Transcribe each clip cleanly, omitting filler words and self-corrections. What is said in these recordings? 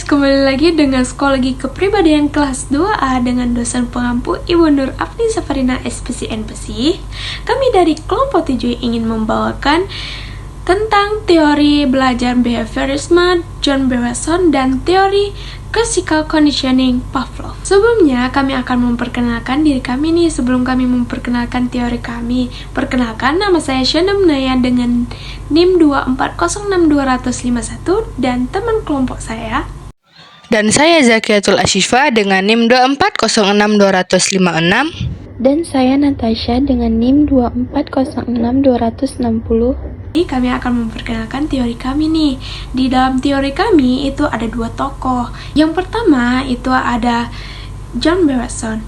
kembali lagi dengan Psikologi Kepribadian kelas 2A dengan dosen pengampu Ibu Nur Afni Safarina SPC NPC. Kami dari kelompok 7 ingin membawakan tentang teori belajar behaviorisme John B. Watson dan teori classical conditioning Pavlov. Sebelumnya kami akan memperkenalkan diri kami nih. Sebelum kami memperkenalkan teori kami, perkenalkan, nama saya Shana Munaya dengan NIM 2406251 dan teman kelompok saya. Dan saya Zakiatul Asyifa dengan NIM 2406256. Dan saya Natasha dengan NIM 2406260. Kami akan memperkenalkan teori kami nih. Di dalam teori kami itu ada dua tokoh. Yang pertama itu ada John B. Watson.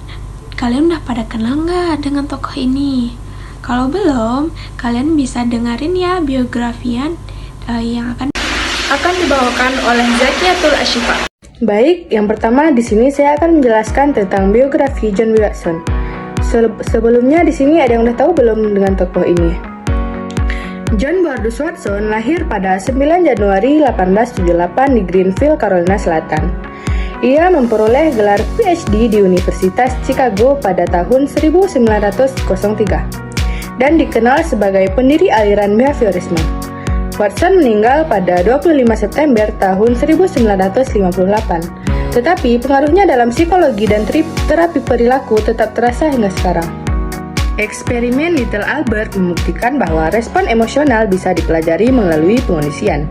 Kalian udah pada kenal nggak dengan tokoh ini? Kalau belum, kalian bisa dengerin ya biografian yang akan dibawakan oleh Zakiatul Asyifa. Baik, yang pertama di sini saya akan menjelaskan tentang biografi John B. Watson. Sebelumnya di sini ada yang udah tahu belum dengan tokoh ini? John Bordus Watson lahir pada 9 Januari 1878 di Greenville, Carolina Selatan. Ia memperoleh gelar PhD di Universitas Chicago pada tahun 1903 dan dikenal sebagai pendiri aliran behaviorisme. Watson meninggal pada 25 September tahun 1958, tetapi pengaruhnya dalam psikologi dan terapi perilaku tetap terasa hingga sekarang. Eksperimen Little Albert membuktikan bahwa respon emosional bisa dipelajari melalui pengondisian.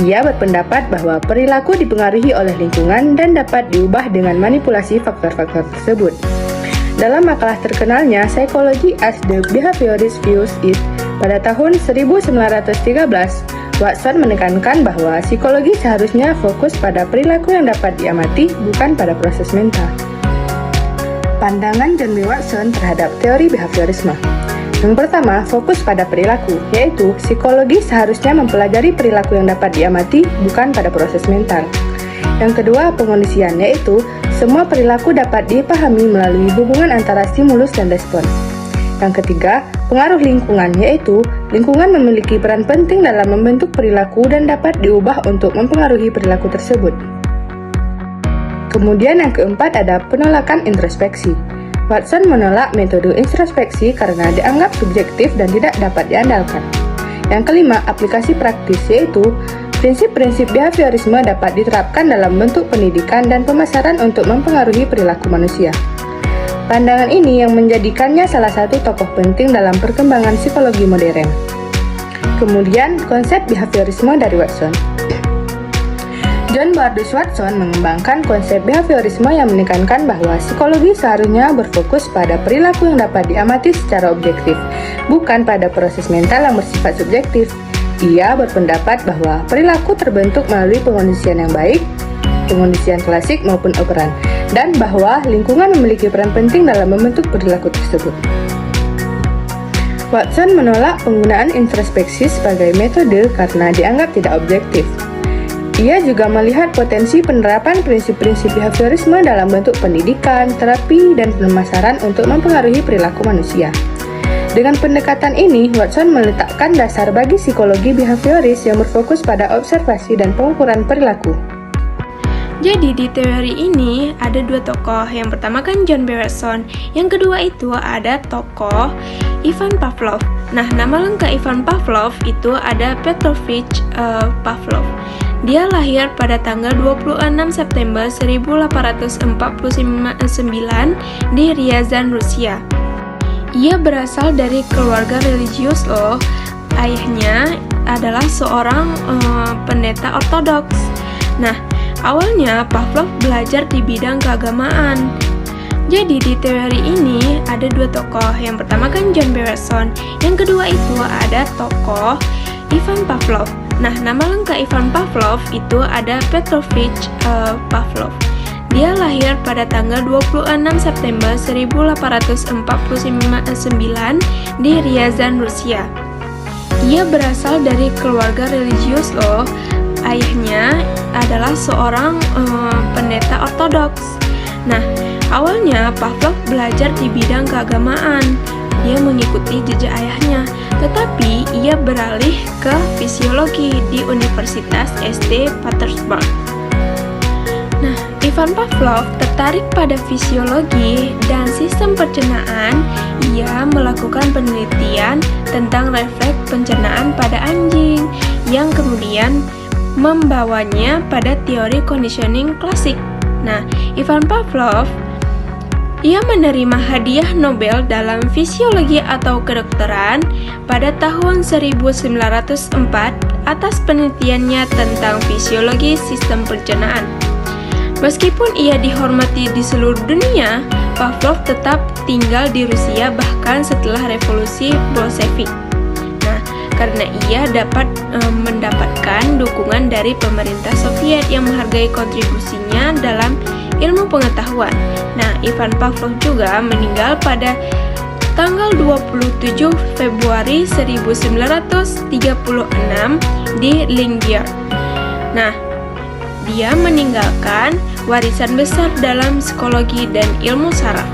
Ia berpendapat bahwa perilaku dipengaruhi oleh lingkungan dan dapat diubah dengan manipulasi faktor-faktor tersebut. Dalam makalah terkenalnya Psychology as the Behaviorist Views It pada tahun 1913, Watson menekankan bahwa psikologi seharusnya fokus pada perilaku yang dapat diamati, bukan pada proses mental. Pandangan John B. Watson terhadap teori behaviorisme. Yang pertama, fokus pada perilaku, yaitu psikologi seharusnya mempelajari perilaku yang dapat diamati, bukan pada proses mental. Yang kedua, pengondisian, yaitu semua perilaku dapat dipahami melalui hubungan antara stimulus dan respon. Yang ketiga, pengaruh lingkungan, yaitu lingkungan memiliki peran penting dalam membentuk perilaku dan dapat diubah untuk mempengaruhi perilaku tersebut. Kemudian yang keempat ada penolakan introspeksi. Watson menolak metode introspeksi karena dianggap subjektif dan tidak dapat diandalkan. Yang kelima, aplikasi praktis, yaitu prinsip-prinsip behaviorisme dapat diterapkan dalam bentuk pendidikan dan pemasaran untuk mempengaruhi perilaku manusia. Pandangan ini yang menjadikannya salah satu tokoh penting dalam perkembangan psikologi modern. Kemudian, konsep behaviorisme dari Watson. John Bordus Watson mengembangkan konsep behaviorisme yang menekankan bahwa psikologi seharusnya berfokus pada perilaku yang dapat diamati secara objektif, bukan pada proses mental yang bersifat subjektif. Ia berpendapat bahwa perilaku terbentuk melalui pengondisian yang baik, pengondisian klasik maupun operan, dan bahwa lingkungan memiliki peran penting dalam membentuk perilaku tersebut. Watson menolak penggunaan introspeksi sebagai metode karena dianggap tidak objektif. Ia juga melihat potensi penerapan prinsip-prinsip behaviorisme dalam bentuk pendidikan, terapi, dan pemasaran untuk mempengaruhi perilaku manusia. Dengan pendekatan ini, Watson meletakkan dasar bagi psikologi behavioris yang berfokus pada observasi dan pengukuran perilaku. Jadi di teori ini ada dua tokoh. Yang pertama kan John B. Watson. Yang kedua itu ada tokoh Ivan Pavlov. Nah, nama lengkap Ivan Pavlov itu ada Petrovich Pavlov. Dia lahir pada tanggal 26 September 1849 di Ryazan, Rusia. Ia berasal dari keluarga religius loh. Ayahnya adalah seorang pendeta ortodoks. Nah, awalnya Pavlov belajar di bidang keagamaan. Jadi di teori ini ada dua tokoh. Yang pertama kan John B. Watson. Yang kedua itu ada tokoh Ivan Pavlov. Nah, nama lengkap Ivan Pavlov itu ada Petrovich Pavlov. Dia lahir pada tanggal 26 September 1849 di Ryazan, Rusia. Ia berasal dari keluarga religius loh. Ayahnya adalah seorang pendeta ortodoks. Nah, awalnya Pavlov belajar di bidang keagamaan. Dia mengikuti jejak ayahnya, tetapi ia beralih ke fisiologi di Universitas St. Petersburg. Nah, Ivan Pavlov tertarik pada fisiologi dan sistem pencernaan. Ia melakukan penelitian tentang refleks pencernaan pada anjing, yang kemudian membawanya pada teori conditioning klasik. Nah, Ivan Pavlov ia menerima hadiah Nobel dalam fisiologi atau kedokteran pada tahun 1904 atas penelitiannya tentang fisiologi sistem pencernaan. Meskipun ia dihormati di seluruh dunia, Pavlov tetap tinggal di Rusia bahkan setelah revolusi Bolshevik. Nah, karena ia dapat mendapatkan dukungan dari pemerintah Soviet yang menghargai kontribusinya dalam ilmu pengetahuan. Nah, Ivan Pavlov juga meninggal pada tanggal 27 Februari 1936 di Leningrad. Nah, dia meninggalkan warisan besar dalam psikologi dan ilmu saraf.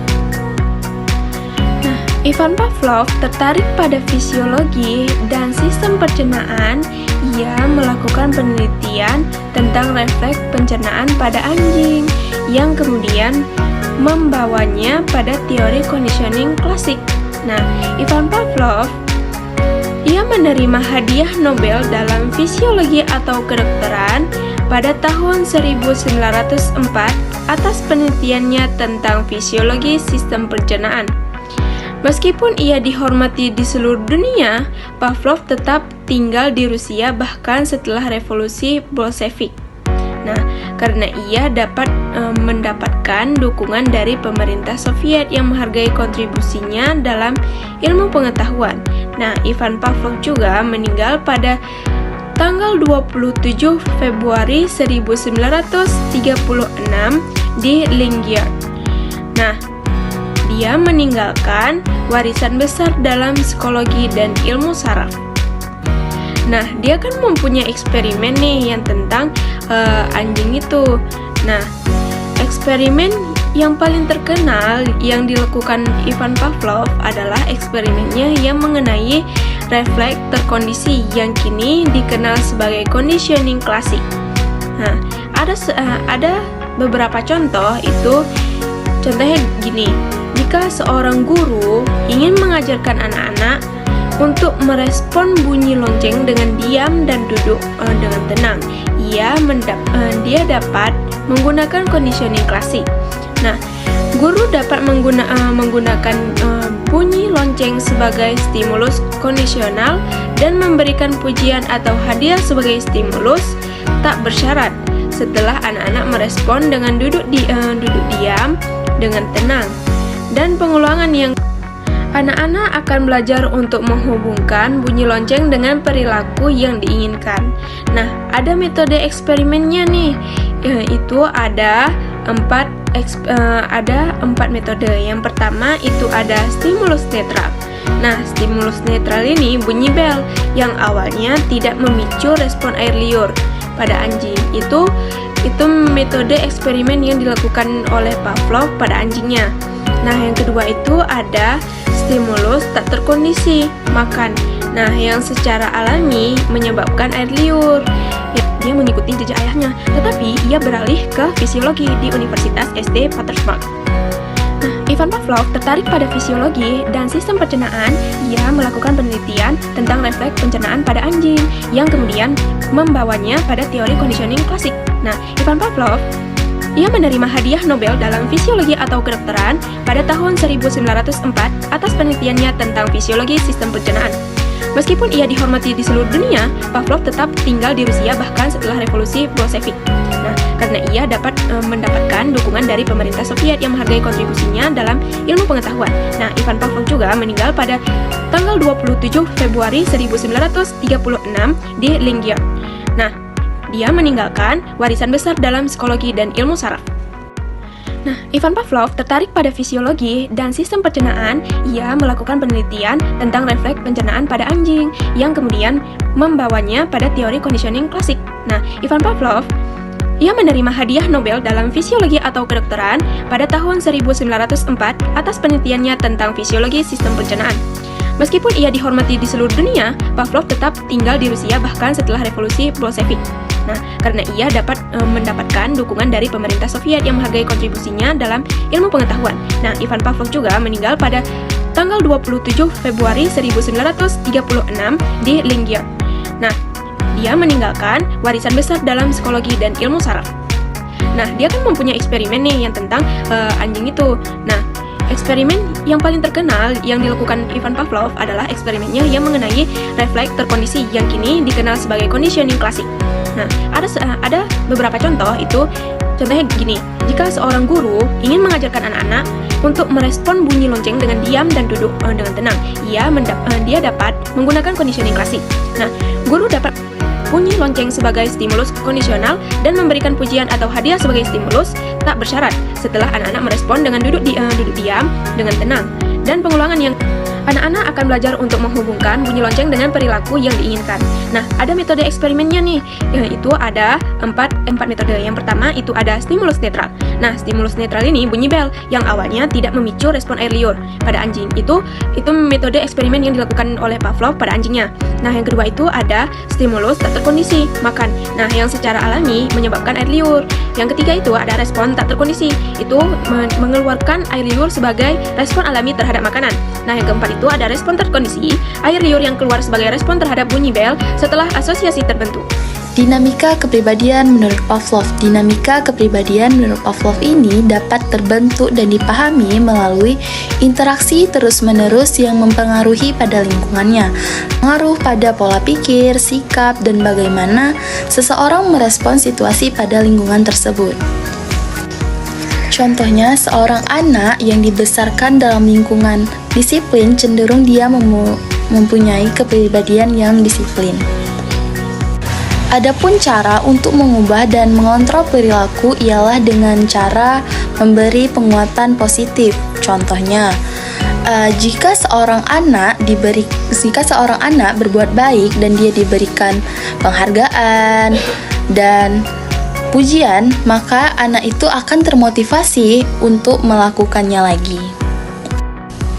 Nah, Ivan Pavlov tertarik pada fisiologi dan sistem pencernaan. Ia melakukan penelitian tentang refleks pencernaan pada anjing, yang kemudian membawanya pada teori conditioning klasik. Nah, Ivan Pavlov ia menerima hadiah Nobel dalam fisiologi atau kedokteran pada tahun 1904 atas penelitiannya tentang fisiologi sistem pencernaan. Meskipun ia dihormati di seluruh dunia, Pavlov tetap tinggal di Rusia bahkan setelah revolusi Bolshevik. Nah, karena ia dapat mendapatkan dukungan dari pemerintah Soviet yang menghargai kontribusinya dalam ilmu pengetahuan. Nah, Ivan Pavlov juga meninggal pada tanggal 27 Februari 1936 di Leningrad. Nah, dia meninggalkan warisan besar dalam psikologi dan ilmu saraf. Nah, dia kan mempunyai eksperimen nih yang tentang anjing itu. Nah, eksperimen yang paling terkenal yang dilakukan Ivan Pavlov adalah eksperimennya yang mengenai refleks terkondisi yang kini dikenal sebagai conditioning klasik. Nah, ada beberapa contoh itu. Contohnya gini, jika seorang guru ingin mengajarkan anak-anak untuk merespon bunyi lonceng dengan diam dan duduk dengan tenang, dia dapat menggunakan conditioning klasik. Nah, guru dapat menggunakan bunyi lonceng sebagai stimulus kondisional dan memberikan pujian atau hadiah sebagai stimulus tak bersyarat setelah anak-anak merespon dengan duduk diam dengan tenang. Dan pengulangan yang anak-anak akan belajar untuk menghubungkan bunyi lonceng dengan perilaku yang diinginkan. Nah, ada metode eksperimennya nih. Itu ada empat metode. Yang pertama itu ada stimulus netral. Nah, stimulus netral ini bunyi bel yang awalnya tidak memicu respon air liur pada anjing. Itu metode eksperimen yang dilakukan oleh Pavlov pada anjingnya. Nah, yang kedua itu ada stimulus tak terkondisi makan. Nah, yang secara alami menyebabkan air liur. Dia mengikuti jejak ayahnya, tetapi ia beralih ke fisiologi di Universitas SD Petersburg. Nah, Ivan Pavlov tertarik pada fisiologi dan sistem pencernaan. Ia melakukan penelitian tentang refleks pencernaan pada anjing, yang kemudian membawanya pada teori conditioning klasik. Nah, Ivan Pavlov ia menerima hadiah Nobel dalam fisiologi atau kedokteran pada tahun 1904 atas penelitiannya tentang fisiologi sistem pencernaan. Meskipun ia dihormati di seluruh dunia, Pavlov tetap tinggal di Rusia bahkan setelah revolusi Bolshevik. Nah, karena ia dapat mendapatkan dukungan dari pemerintah Soviet yang menghargai kontribusinya dalam ilmu pengetahuan. Nah, Ivan Pavlov juga meninggal pada tanggal 27 Februari 1936 di Leningrad. Nah, dia meninggalkan warisan besar dalam psikologi dan ilmu saraf. Nah, Ivan Pavlov tertarik pada fisiologi dan sistem pencernaan. Ia melakukan penelitian tentang refleks pencernaan pada anjing, yang kemudian membawanya pada teori conditioning klasik. Nah, Ivan Pavlov ia menerima hadiah Nobel dalam fisiologi atau kedokteran pada tahun 1904 atas penelitiannya tentang fisiologi sistem pencernaan. Meskipun ia dihormati di seluruh dunia, Pavlov tetap tinggal di Rusia bahkan setelah revolusi Bolshevik. Nah, karena ia dapat mendapatkan dukungan dari pemerintah Soviet yang menghargai kontribusinya dalam ilmu pengetahuan. Nah, Ivan Pavlov juga meninggal pada tanggal 27 Februari 1936 di Lingyon. Nah, dia meninggalkan warisan besar dalam psikologi dan ilmu saraf. Nah, dia kan mempunyai eksperimen nih yang tentang anjing itu. Nah, eksperimen yang paling terkenal yang dilakukan Ivan Pavlov adalah eksperimennya yang mengenai refleks terkondisi yang kini dikenal sebagai conditioning klasik. Nah, ada beberapa contoh itu. Contohnya gini, jika seorang guru ingin mengajarkan anak-anak untuk merespon bunyi lonceng dengan diam dan duduk dengan tenang, dia dapat menggunakan conditioning klasik. Nah, guru dapat bunyi lonceng sebagai stimulus kondisional dan memberikan pujian atau hadiah sebagai stimulus tak bersyarat setelah anak-anak merespon dengan duduk diam dengan tenang. Dan pengulangan yang anak-anak akan belajar untuk menghubungkan bunyi lonceng dengan perilaku yang diinginkan. Nah, ada metode eksperimennya nih, yaitu ada empat metode. Yang pertama itu ada stimulus netral. Nah, stimulus netral ini bunyi bel yang awalnya tidak memicu respon air liur pada anjing. Itu metode eksperimen yang dilakukan oleh Pavlov pada anjingnya. Nah, yang kedua itu ada stimulus tak terkondisi, makan. Nah, yang secara alami menyebabkan air liur. Yang ketiga itu ada respon tak terkondisi. Itu mengeluarkan air liur sebagai respon alami terhadap makanan. Nah, yang keempat itu ada respon terkondisi, air liur yang keluar sebagai respon terhadap bunyi bel setelah asosiasi terbentuk. Dinamika kepribadian menurut Pavlov. Dinamika kepribadian menurut Pavlov ini dapat terbentuk dan dipahami melalui interaksi terus-menerus yang mempengaruhi pada lingkungannya, pengaruh pada pola pikir, sikap, dan bagaimana seseorang merespon situasi pada lingkungan tersebut. Contohnya, seorang anak yang dibesarkan dalam lingkungan disiplin cenderung dia mempunyai kepribadian yang disiplin. Adapun cara untuk mengubah dan mengontrol perilaku ialah dengan cara memberi penguatan positif. Contohnya, jika seorang anak berbuat baik dan dia diberikan penghargaan dan pujian, maka anak itu akan termotivasi untuk melakukannya lagi.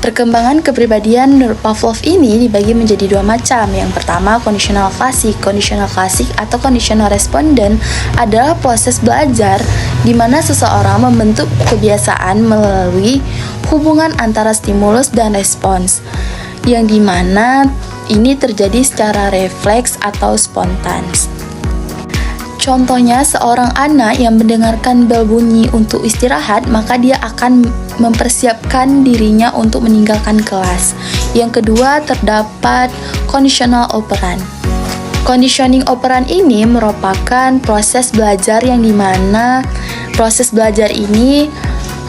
Perkembangan kepribadian menurut Pavlov ini dibagi menjadi dua macam. Yang pertama, kondisional klasik. Kondisional klasik atau kondisional responden adalah proses belajar di mana seseorang membentuk kebiasaan melalui hubungan antara stimulus dan respons, yang dimana ini terjadi secara refleks atau spontan. Contohnya, seorang anak yang mendengarkan bel bunyi untuk istirahat, maka dia akan mempersiapkan dirinya untuk meninggalkan kelas. Yang kedua, terdapat conditional operand. Conditioning operand ini merupakan proses belajar yang dimana proses belajar ini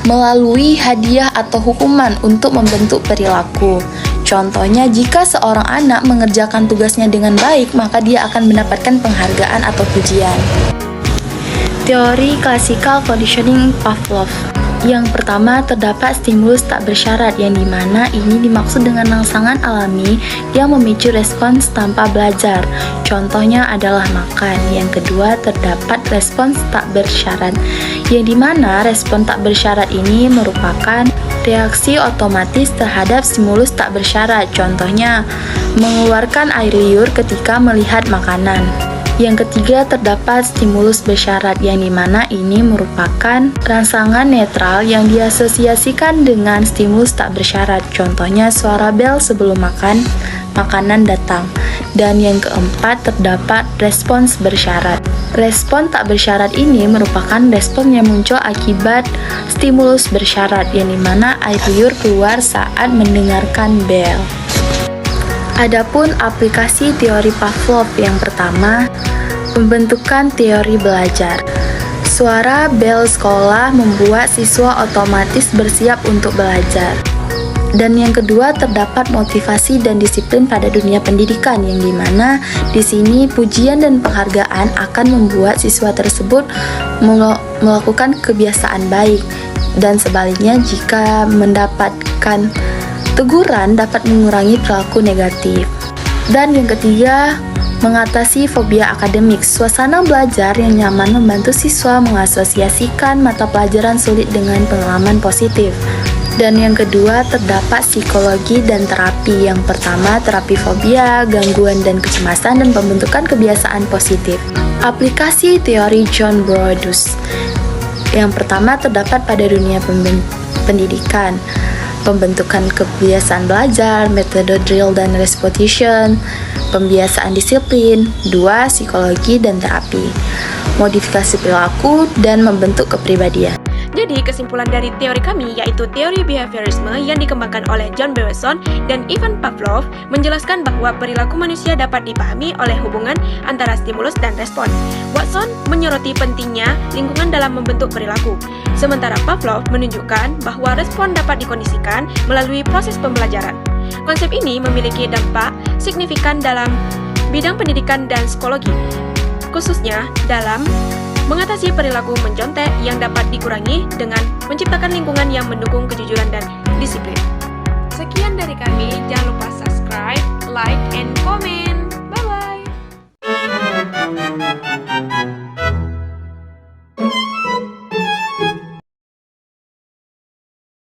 melalui hadiah atau hukuman untuk membentuk perilaku. Contohnya, jika seorang anak mengerjakan tugasnya dengan baik, maka dia akan mendapatkan penghargaan atau pujian. Teori klasikal conditioning Pavlov. Yang pertama, terdapat stimulus tak bersyarat, yang dimana ini dimaksud dengan rangsangan alami yang memicu respons tanpa belajar. Contohnya adalah makan. Yang kedua, terdapat respons tak bersyarat, yang dimana respons tak bersyarat ini merupakan reaksi otomatis terhadap stimulus tak bersyarat. Contohnya, mengeluarkan air liur ketika melihat makanan. Yang ketiga, terdapat stimulus bersyarat, yang dimana ini merupakan rangsangan netral yang diasosiasikan dengan stimulus tak bersyarat. Contohnya, suara bel sebelum makanan datang. Dan yang keempat, terdapat respons bersyarat. Respon tak bersyarat ini merupakan respon yang muncul akibat stimulus bersyarat, yang dimana air liur keluar saat mendengarkan bel. Adapun aplikasi teori Pavlov, yang pertama, pembentukan teori belajar. Suara bel sekolah membuat siswa otomatis bersiap untuk belajar. Dan yang kedua, terdapat motivasi dan disiplin pada dunia pendidikan, yang dimana di sini pujian dan penghargaan akan membuat siswa tersebut melakukan kebiasaan baik. Dan sebaliknya, jika mendapatkan teguran dapat mengurangi perilaku negatif. Dan yang ketiga, mengatasi fobia akademik. Suasana belajar yang nyaman membantu siswa mengasosiasikan mata pelajaran sulit dengan pengalaman positif. Dan yang kedua, terdapat psikologi dan terapi. Yang pertama, terapi fobia, gangguan dan kecemasan, dan pembentukan kebiasaan positif. Aplikasi teori John Brodus. Yang pertama, terdapat pada dunia pendidikan, pembentukan kebiasaan belajar, metode drill dan repetition, pembiasaan disiplin. 2. Psikologi dan terapi, modifikasi perilaku, dan membentuk kepribadian. Jadi, kesimpulan dari teori kami yaitu teori behaviorisme yang dikembangkan oleh John Bergson dan Ivan Pavlov menjelaskan bahwa perilaku manusia dapat dipahami oleh hubungan antara stimulus dan respon. Watson menyoroti pentingnya lingkungan dalam membentuk perilaku, sementara Pavlov menunjukkan bahwa respon dapat dikondisikan melalui proses pembelajaran. Konsep ini memiliki dampak signifikan dalam bidang pendidikan dan psikologi, khususnya dalam mengatasi perilaku mencontek yang dapat dikurangi dengan menciptakan lingkungan yang mendukung kejujuran dan disiplin. Sekian dari kami, jangan lupa subscribe, like, and comment. Bye-bye!